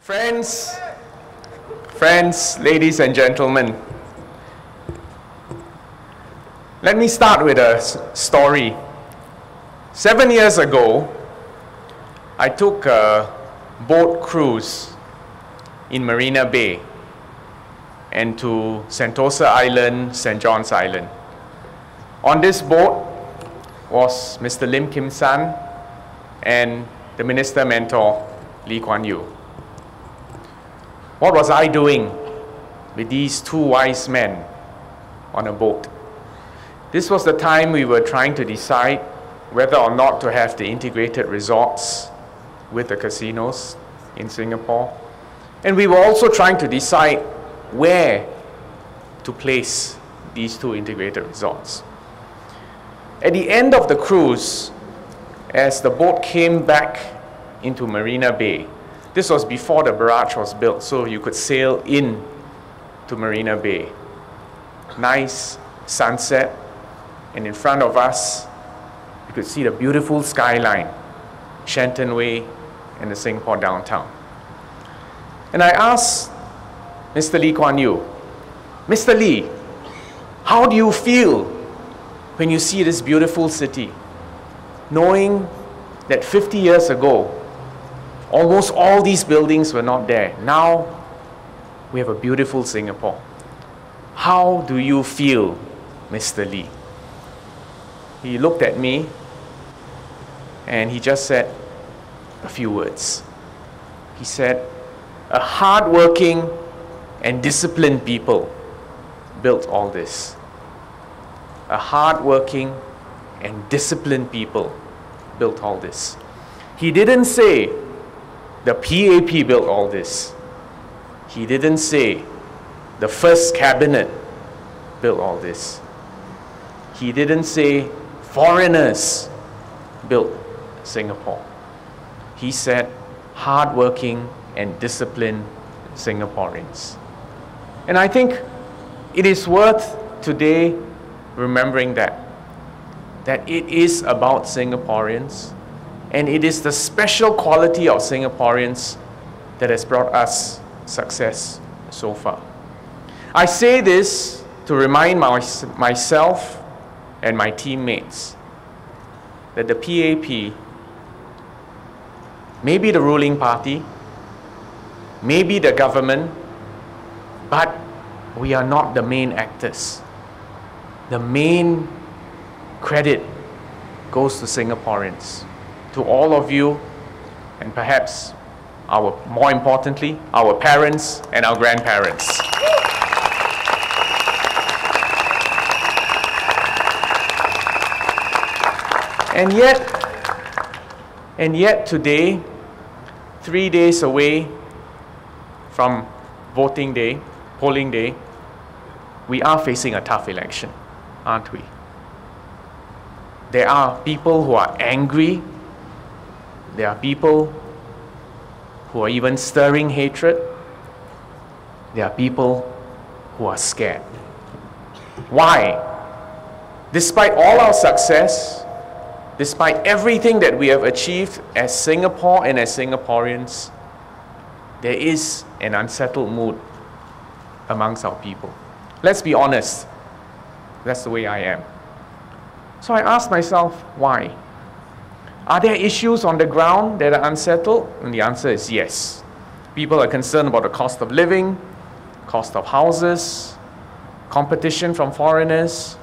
Friends, ladies and gentlemen, let me start with a story. 7 years ago, I took a boat cruise in Marina Bay and to Sentosa Island, St. John's Island. On this boat was Mr. Lim Kim San and the Minister Mentor, Lee Kuan Yew. What was I doing with these two wise men on a boat? This was the time we were trying to decide whether or not to have the integrated resorts with the casinos in Singapore. And we were also trying to decide where to place these two integrated resorts. At the end of the cruise, as the boat came back into Marina Bay, this was before the barrage was built, so you could sail in to Marina Bay. Nice sunset, and in front of us, you could see the beautiful skyline, Shenton Way, and the Singapore downtown. And I asked Mr. Lee Kuan Yew, Mr. Lee, how do you feel when you see this beautiful city, knowing that 50 years ago, almost all these buildings were not there. Now, we have a beautiful Singapore. How do you feel, Mr. Lee? He looked at me and he just said a few words. He said, a hardworking and disciplined people built all this. A hardworking and disciplined people built all this. He didn't say the PAP built all this. He didn't say the first cabinet built all this. He didn't say foreigners built Singapore. He said hardworking and disciplined Singaporeans. And I think it is worth today remembering that it is about Singaporeans, and it is the special quality of Singaporeans that has brought us success so far. I say this to remind myself and my teammates that the PAP may be the ruling party, may be the government, but we are not the main actors. The main credit goes to Singaporeans, to all of you, and perhaps more importantly, our parents and our grandparents. And yet today, 3 days away from voting day, polling day, we are facing a tough election, aren't we? There are people who are angry. There are people who are even stirring hatred. There are people who are scared. Why? Despite all our success, despite everything that we have achieved as Singapore and as Singaporeans, there is an unsettled mood amongst our people. Let's be honest, that's the way I am. So I asked myself, why? Are there issues on the ground that are unsettled? And the answer is yes. People are concerned about the cost of living, cost of houses, competition from foreigners,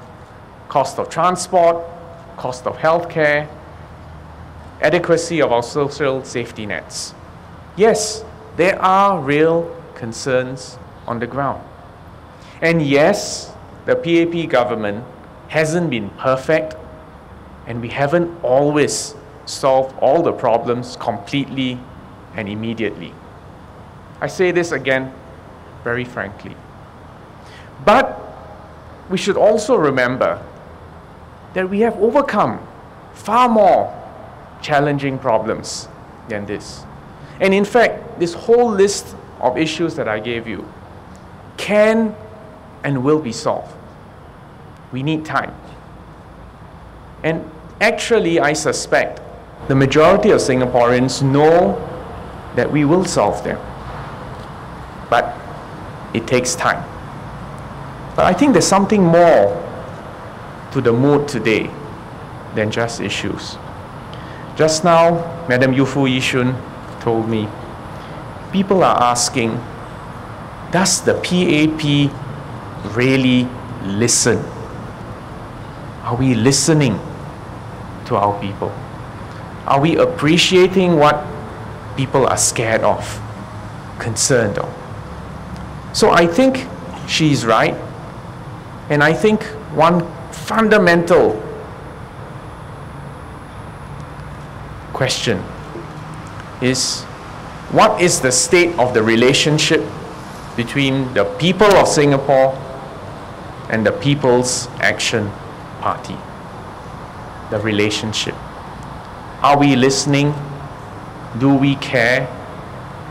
cost of transport, cost of healthcare, adequacy of our social safety nets. Yes, there are real concerns on the ground. And yes, the PAP government hasn't been perfect, and we haven't always solved all the problems completely and immediately. I say this again very frankly. But we should also remember that we have overcome far more challenging problems than this. And in fact, this whole list of issues that I gave you can and will be solved. We need time. And actually, I suspect the majority of Singaporeans know that we will solve them. but it takes time. But I think there's something more to the mood today than just issues. Just now, Madam Yufu Yishun told me, people are asking, does the PAP really listen? Are we listening to our people? Are we appreciating what people are scared of, concerned of? So I think she's right. And I think one fundamental question is, what is the state of the relationship between the people of Singapore and the People's Action Party? The relationship. Are we listening? Do we care?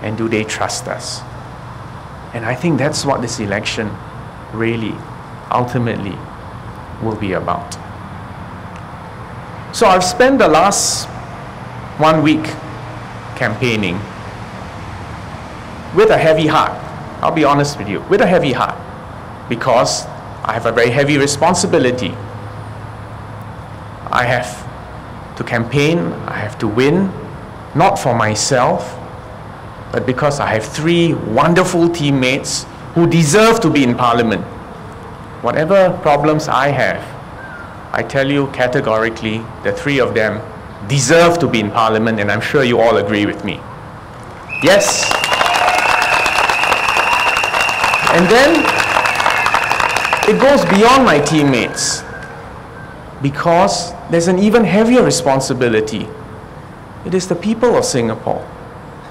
And do they trust us? And I think that's what this election really, ultimately, will be about. So I've spent the last 1 week campaigning with a heavy heart. I'll be honest with you, with a heavy heart, because I have a very heavy responsibility. I have to campaign, I have to win, not for myself, but because I have 3 wonderful teammates who deserve to be in Parliament. Whatever problems I have, I tell you categorically, the 3 of them deserve to be in Parliament, and I'm sure you all agree with me. Yes. And then it goes beyond my teammates, because there's an even heavier responsibility. It is the people of Singapore,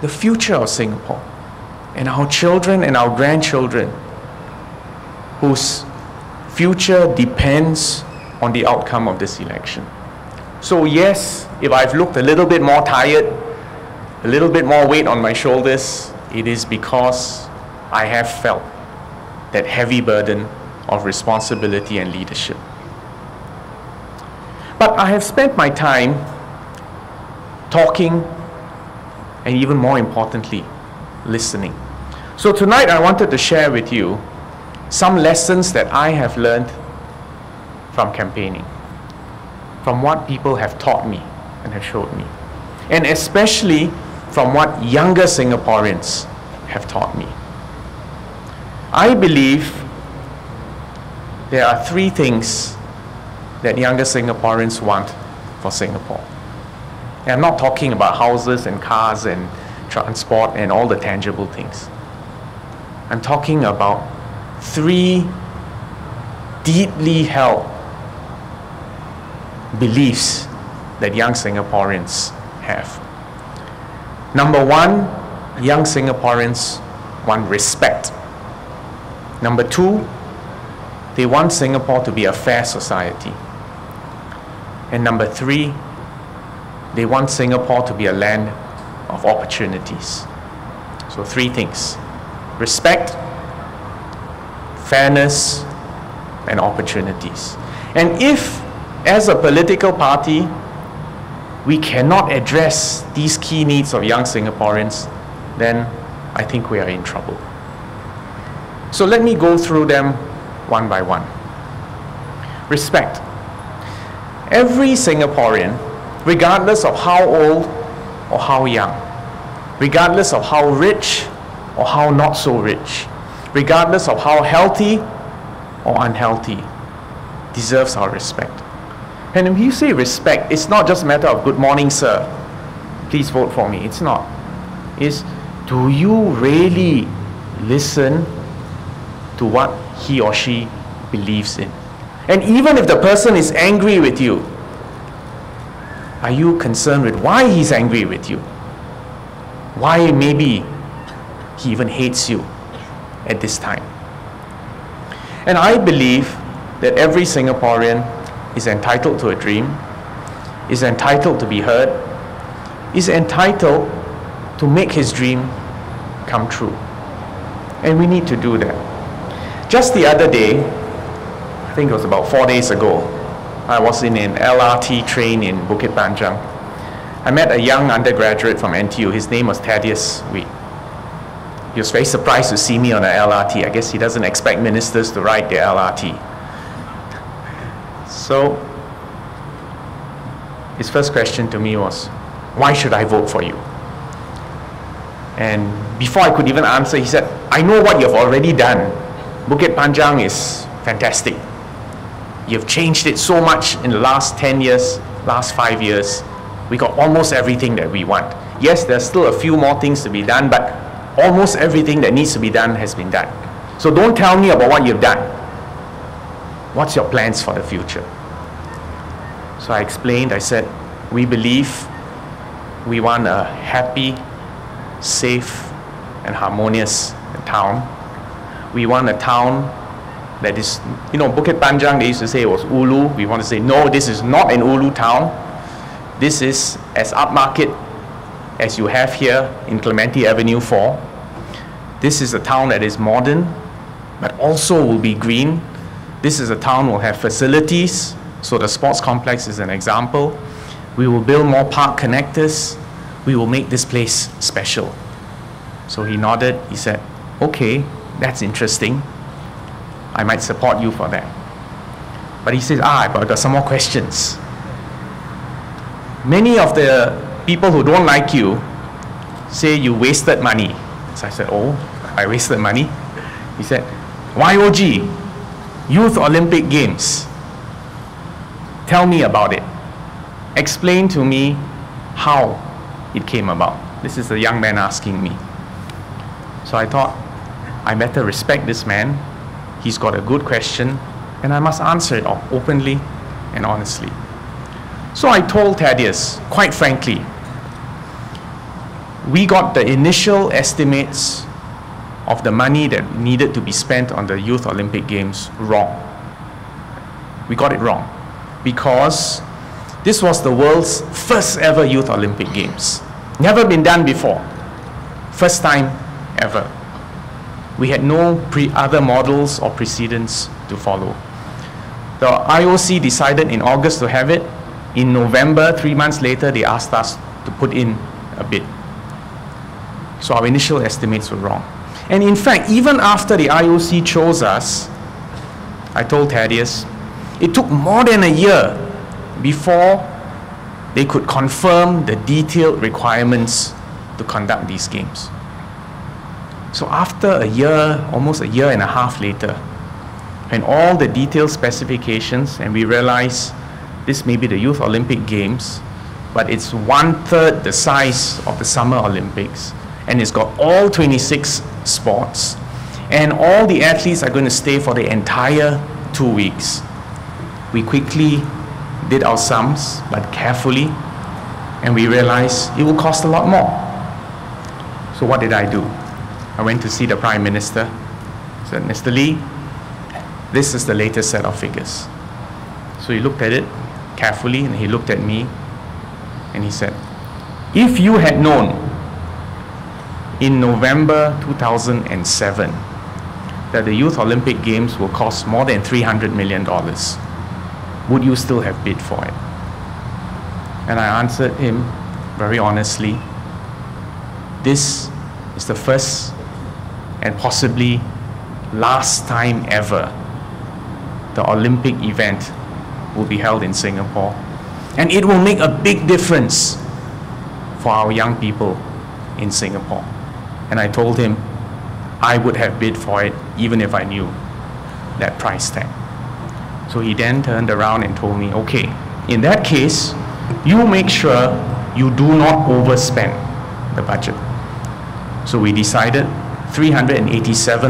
the future of Singapore, and our children and our grandchildren, whose future depends on the outcome of this election. So yes, if I've looked a little bit more tired, a little bit more weight on my shoulders, it is because I have felt that heavy burden of responsibility and leadership. But I have spent my time talking, and even more importantly, listening. So tonight I wanted to share with you some lessons that I have learned from campaigning, from what people have taught me and have showed me, and especially from what younger Singaporeans have taught me. I believe there are 3 things that younger Singaporeans want for Singapore. And I'm not talking about houses and cars and transport and all the tangible things. I'm talking about 3 deeply held beliefs that young Singaporeans have. Number 1, young Singaporeans want respect. Number 2, they want Singapore to be a fair society. And number 3, they want Singapore to be a land of opportunities. So 3 things: respect, fairness, and opportunities. And if, as a political party, we cannot address these key needs of young Singaporeans, then I think we are in trouble. So let me go through them one by one. Respect. Every Singaporean, regardless of how old or how young, regardless of how rich or how not so rich, regardless of how healthy or unhealthy, deserves our respect. And when you say respect, it's not just a matter of good morning, sir, please vote for me. It's not. It's, do you really listen to what he or she believes in? And even if the person is angry with you, are you concerned with why he's angry with you? Why maybe he even hates you at this time? And I believe that every Singaporean is entitled to a dream, is entitled to be heard, is entitled to make his dream come true. And we need to do that. Just the other day, I think it was about 4 days ago, I was in an LRT train in Bukit Panjang. I met a young undergraduate from NTU. His name was Thaddeus Wee. He He was very surprised to see me on the LRT. I guess he doesn't expect ministers to ride the LRT. So his first question to me was, why should I vote for you? And before I could even answer, he said, I know what you've already done. Bukit Panjang is fantastic. You've changed it so much in the last 10 years, last 5 years. We got almost everything that we want. Yes, there's still a few more things to be done, but almost everything that needs to be done has been done. So don't tell me about what you've done. What's your plans for the future? So I explained, I said, we believe we want a happy, safe, and harmonious town. We want a town that is, Bukit Panjang, they used to say it was Ulu. We want to say, no, this is not an Ulu town. This is as upmarket as you have here in Clementi Avenue 4. This is a town that is modern, but also will be green. This is a town that will have facilities. So the sports complex is an example. We will build more park connectors. We will make this place special. So he nodded, he said, okay, that's interesting. I might support you for that. But he says, I've got some more questions. Many of the people who don't like you say you wasted money. So I said, oh, I wasted money? He said, YOG, Youth Olympic Games. Tell me about it. Explain to me how it came about. This is a young man asking me. So I thought, I better respect this man. He's got a good question, and I must answer it openly and honestly. So I told Thaddeus, quite frankly, we got the initial estimates of the money that needed to be spent on the Youth Olympic Games wrong. We got it wrong because this was the world's first ever Youth Olympic Games. Never been done before. First time ever. We had no other models or precedents to follow. The IOC decided in August to have it. In November, 3 months later, they asked us to put in a bid. So our initial estimates were wrong. And in fact, even after the IOC chose us, I told Thaddeus, it took more than a year before they could confirm the detailed requirements to conduct these games. So after a year, almost a year and a half later, and all the detailed specifications, and we realized this may be the Youth Olympic Games, but it's 1/3 the size of the Summer Olympics, and it's got all 26 sports, and all the athletes are going to stay for the entire 2 weeks. We quickly did our sums, but carefully, and we realized it will cost a lot more. So what did I do? I went to see the Prime Minister. I said, Mr. Lee, this is the latest set of figures. So he looked at it carefully, and he looked at me, and he said, if you had known in November 2007 that the Youth Olympic Games will cost more than $300 million, would you still have bid for it? And I answered him very honestly, this is the first and possibly last time ever the Olympic event will be held in Singapore. And it will make a big difference for our young people in Singapore. And I told him I would have bid for it even if I knew that price tag. So he then turned around and told me, okay, in that case, you make sure you do not overspend the budget. So we decided 387